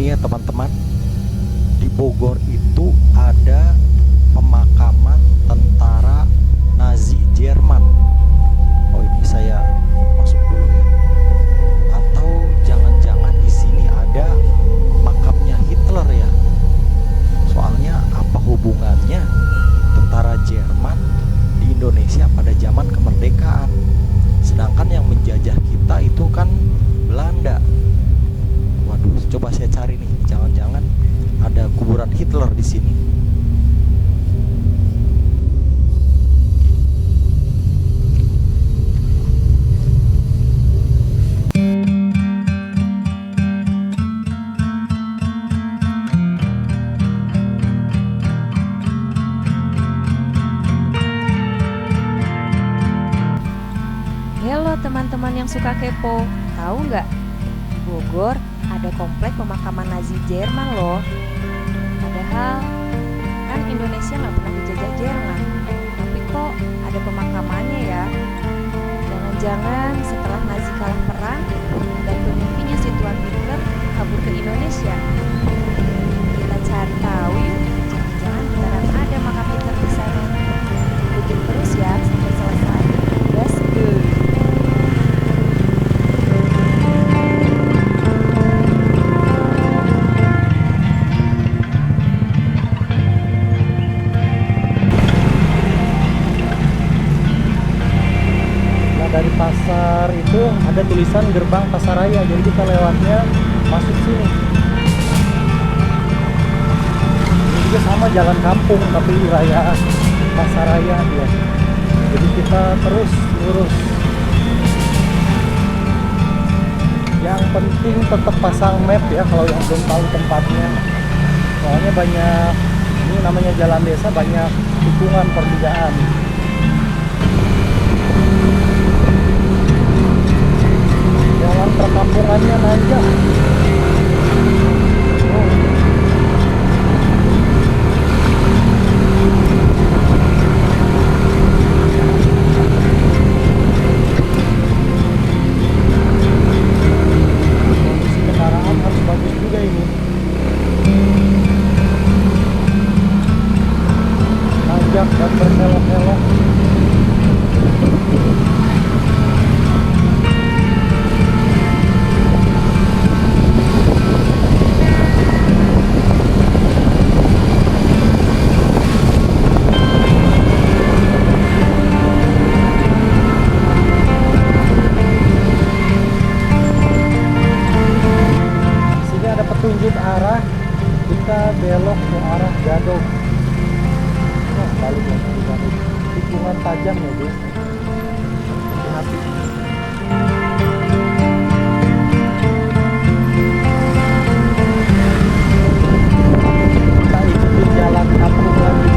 Ini ya teman-teman, di Bogor itu ada pemakaman tentara Nazi Jerman. Oh, ini saya masuk dulu ya. Atau jangan-jangan di sini ada makamnya Hitler ya? Soalnya apa hubungannya tentara Jerman di Indonesia pada zaman kemerdekaan? Sedangkan yang menjajah kita itu kan Belanda. Waduh, coba saya cari nih, jangan-jangan ada kuburan Hitler di sini. Halo teman-teman yang suka kepo, tahu nggak? Di Bogor ada komplek pemakaman Nazi Jerman loh. Padahal kan Indonesia nggak pernah dijajah Jerman, tapi kok ada pemakamannya ya? Jangan-jangan setelah Nazi kalah perang dan pemimpinnya si Tuan Hitler kabur ke Indonesia. Kita cari tahu yuk, jangan-jangan beneran ada makam Hitler di sana. Ikutin terus ya sampai selesai. Let's go! Dari pasar itu ada tulisan gerbang Pasaraya, jadi kita lewatnya masuk sini. Ini juga sama jalan kampung tapi raya Pasaraya dia. Jadi kita terus lurus. Yang penting tetap pasang map ya kalau yang belum tahu tempatnya. Soalnya banyak, ini namanya jalan desa, banyak tikungan pertigaan. Jalan perkampungannya nanjak. Kondisi kendaraan harus bagus juga ini. Nanjak dan berkelok-kelok. Tunjuk arah, kita belok ke arah Gadog. Nah, balik lagi ke Gadog. Tikungan tajam ya guys. Hati-hati. Kita ikutin jalan kampung lagi.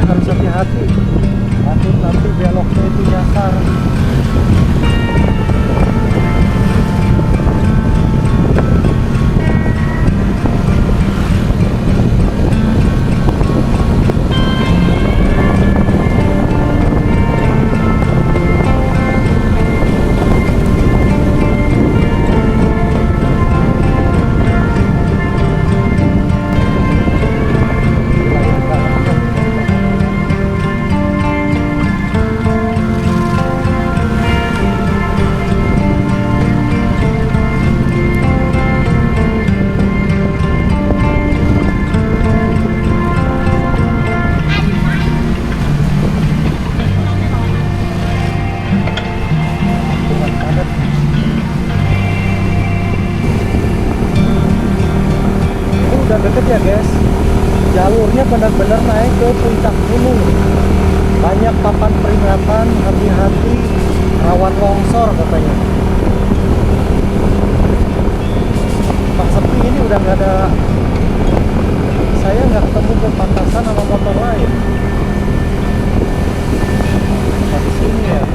Harus hati-hati, takut nanti beloknya itu nyasar. benar-benar naik ke puncak gunung. Banyak papan peringatan, hati-hati, rawan longsor katanya. Pak sepi ini udah nggak ada, saya nggak ketemu kepantasan sama motor lain. Nah, di sini ya.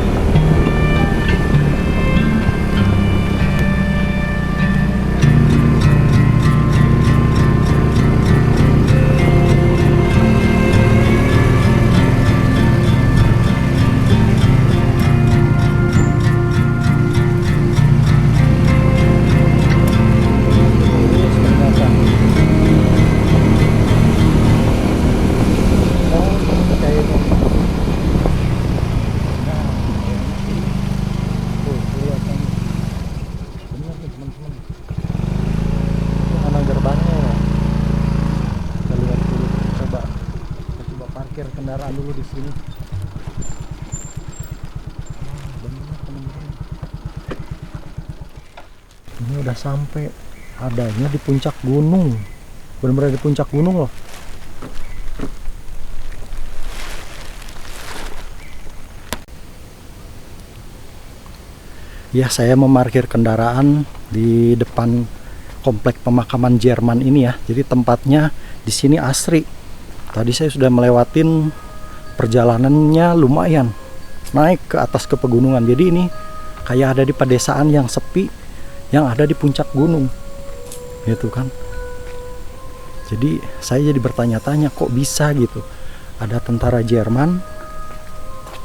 Kendaraan dulu di sini. Benar, teman-teman. Ini udah sampai, adanya di puncak gunung. Benar-benar di puncak gunung loh. Ya, saya memarkir kendaraan di depan komplek pemakaman Jerman ini ya. Jadi tempatnya di sini asri. Tadi saya sudah melewatin, perjalanannya lumayan, naik ke atas ke pegunungan. Jadi ini kayak ada di pedesaan yang sepi, yang ada di puncak gunung, gitu kan. Jadi saya jadi bertanya-tanya, kok bisa gitu, ada tentara Jerman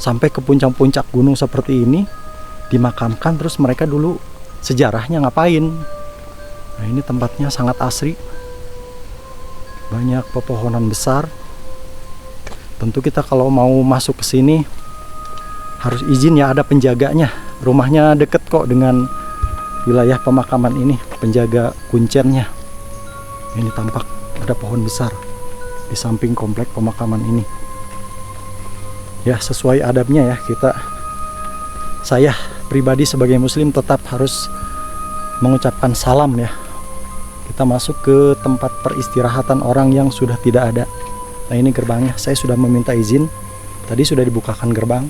sampai ke puncak-puncak gunung seperti ini, dimakamkan, terus mereka dulu sejarahnya ngapain. Nah, ini tempatnya sangat asri, banyak pepohonan besar. Tentu kita kalau mau masuk ke sini harus izin ya, ada penjaganya. Rumahnya deket kok dengan wilayah pemakaman ini, penjaga kuncennya. Ini tampak ada pohon besar di samping komplek pemakaman ini. Ya, sesuai adabnya ya, saya pribadi sebagai muslim tetap harus mengucapkan salam ya. Kita masuk ke tempat peristirahatan orang yang sudah tidak ada. Nah, ini gerbangnya, saya sudah meminta izin. Tadi sudah dibukakan gerbang.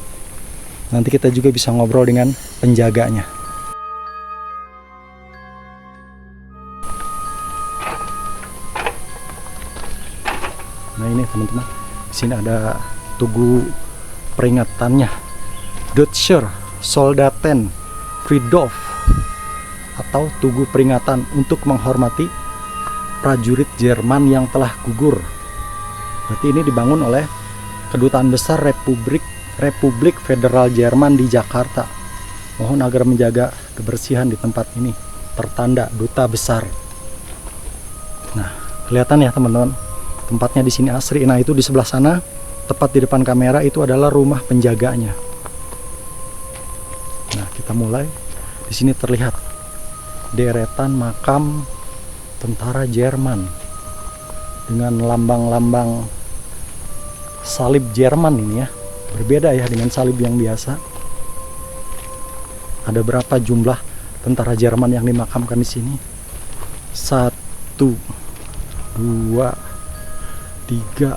Nanti kita juga bisa ngobrol dengan penjaganya. Nah, ini teman-teman, di sini ada tugu peringatannya, Deutscher Soldaten Friedhof, atau tugu peringatan untuk menghormati prajurit Jerman yang telah gugur. Berarti ini dibangun oleh Kedutaan Besar Republik Federal Jerman di Jakarta. Mohon agar menjaga kebersihan di tempat ini, tertanda Duta Besar. Nah, kelihatan ya teman-teman, tempatnya di sini asri. Nah, itu di sebelah sana, tepat di depan kamera, itu adalah rumah penjaganya. Nah, kita mulai. Di sini terlihat deretan makam tentara Jerman dengan lambang-lambang salib Jerman ini ya. Berbeda ya dengan salib yang biasa. Ada berapa jumlah tentara Jerman yang dimakamkan di sini? 1, 2, 3,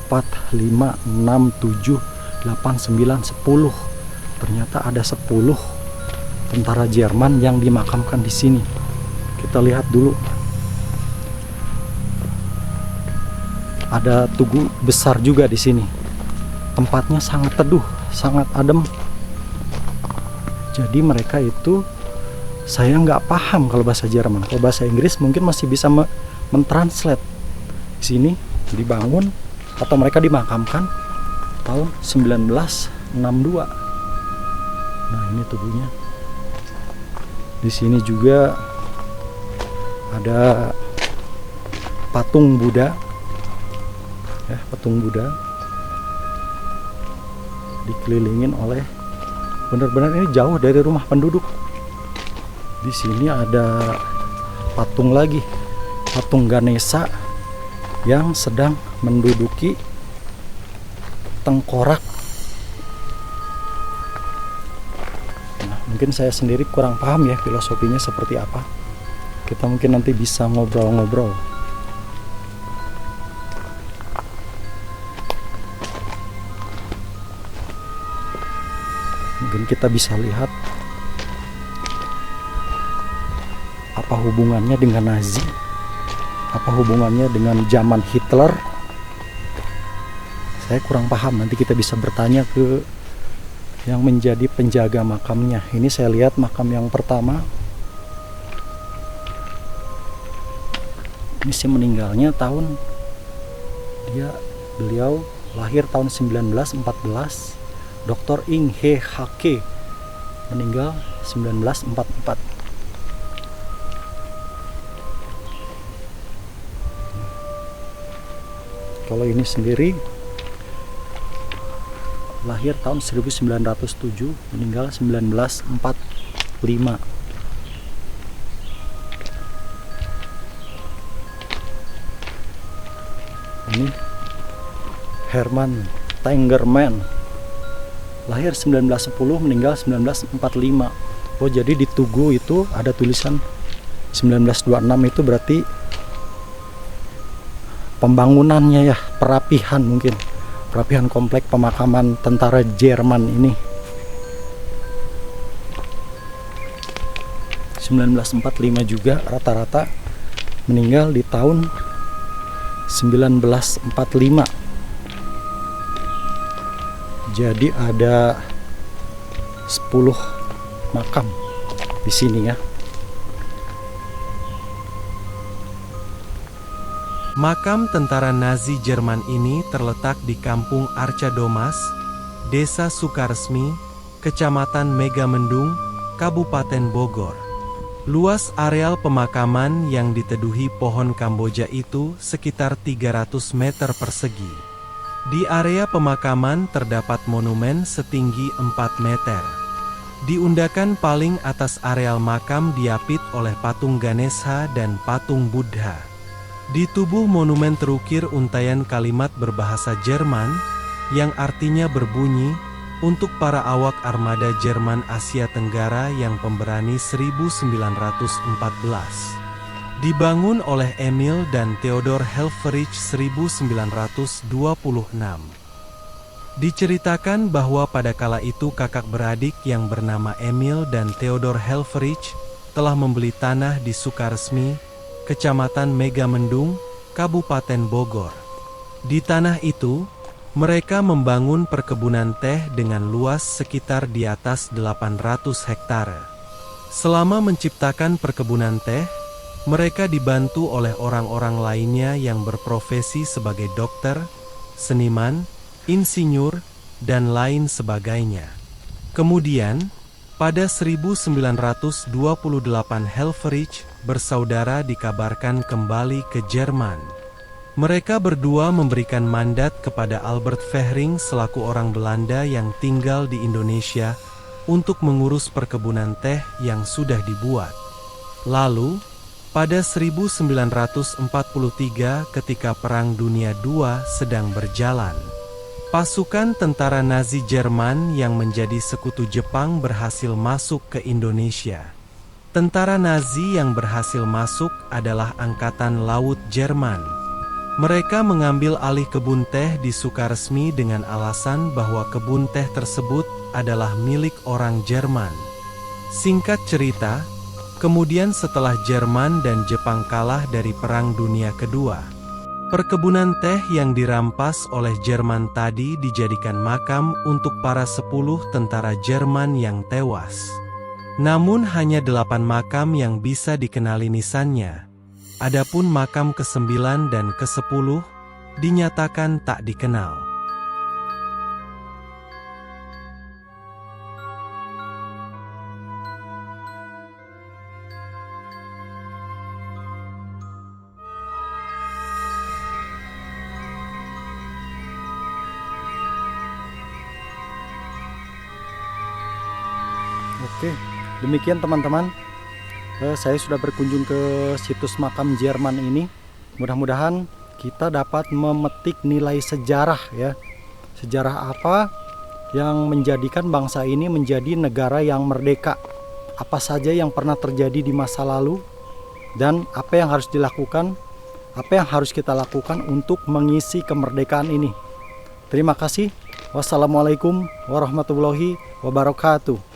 4, 5, 6, 7, 8, 9, 10. Ternyata ada 10 tentara Jerman yang dimakamkan di sini. Kita lihat dulu. Ada tugu besar juga di sini. Tempatnya sangat teduh, sangat adem. Jadi mereka itu, saya nggak paham kalau bahasa Jerman. Kalau bahasa Inggris mungkin masih bisa mentranslate. Di sini dibangun atau mereka dimakamkan tahun 1962. Nah, ini tubuhnya. Di sini juga ada patung Buddha, ya, patung Buddha dikelilingin oleh, benar-benar ini jauh dari rumah penduduk. Di sini ada patung lagi, patung Ganesha yang sedang menduduki tengkorak. Nah, mungkin saya sendiri kurang paham ya filosofinya seperti apa. Kita mungkin nanti bisa ngobrol-ngobrol. Mungkin kita bisa lihat apa hubungannya dengan Nazi, apa hubungannya dengan zaman Hitler. Saya kurang paham, nanti kita bisa bertanya ke yang menjadi penjaga makamnya. Ini saya lihat makam yang pertama. Ini sih meninggalnya beliau lahir tahun 1914. Dr. Ing He Hake meninggal 1944. Kalau ini sendiri lahir tahun 1907, meninggal 1945. Ini Herman Tengerman, lahir 1910, meninggal 1945. Oh, jadi di Tugu itu ada tulisan 1926, itu berarti pembangunannya ya, perapihan mungkin. Perapihan komplek pemakaman tentara Jerman ini. 1945 juga rata-rata meninggal di tahun 1945. Jadi ada 10 makam di sini ya. Makam tentara Nazi Jerman ini terletak di Kampung Arcadomas, Desa Sukaresmi, Kecamatan Megamendung, Kabupaten Bogor. Luas areal pemakaman yang diteduhi pohon Kamboja itu sekitar 300 meter persegi. Di area pemakaman terdapat monumen setinggi 4 meter. Di undakan paling atas areal makam diapit oleh patung Ganesha dan patung Buddha. Di tubuh monumen terukir untaian kalimat berbahasa Jerman yang artinya berbunyi, untuk para awak armada Jerman Asia Tenggara yang pemberani 1914. Dibangun oleh Emil dan Theodor Helfferich 1926. Diceritakan bahwa pada kala itu kakak beradik yang bernama Emil dan Theodor Helfferich telah membeli tanah di Sukaresmi, Kecamatan Megamendung, Kabupaten Bogor. Di tanah itu, mereka membangun perkebunan teh dengan luas sekitar di atas 800 hektare. Selama menciptakan perkebunan teh, mereka dibantu oleh orang-orang lainnya yang berprofesi sebagai dokter, seniman, insinyur, dan lain sebagainya. Kemudian, pada 1928 Helfferich bersaudara dikabarkan kembali ke Jerman. Mereka berdua memberikan mandat kepada Albert Vehring selaku orang Belanda yang tinggal di Indonesia untuk mengurus perkebunan teh yang sudah dibuat. Lalu, pada 1943 ketika Perang Dunia II sedang berjalan, pasukan tentara Nazi Jerman yang menjadi sekutu Jepang berhasil masuk ke Indonesia. Tentara Nazi yang berhasil masuk adalah Angkatan Laut Jerman. Mereka mengambil alih kebun teh di Sukaresmi dengan alasan bahwa kebun teh tersebut adalah milik orang Jerman. Singkat cerita, kemudian setelah Jerman dan Jepang kalah dari Perang Dunia Kedua, perkebunan teh yang dirampas oleh Jerman tadi dijadikan makam untuk para 10 tentara Jerman yang tewas. Namun hanya 8 makam yang bisa dikenali nisannya. Adapun makam ke-9 dan ke-10 dinyatakan tak dikenal. Oke, demikian teman-teman. Saya sudah berkunjung ke situs makam Jerman ini. Mudah-mudahan kita dapat memetik nilai sejarah ya. Sejarah apa yang menjadikan bangsa ini menjadi negara yang merdeka. Apa saja yang pernah terjadi di masa lalu dan apa yang harus dilakukan, apa yang harus kita lakukan untuk mengisi kemerdekaan ini. Terima kasih. Wassalamualaikum warahmatullahi wabarakatuh.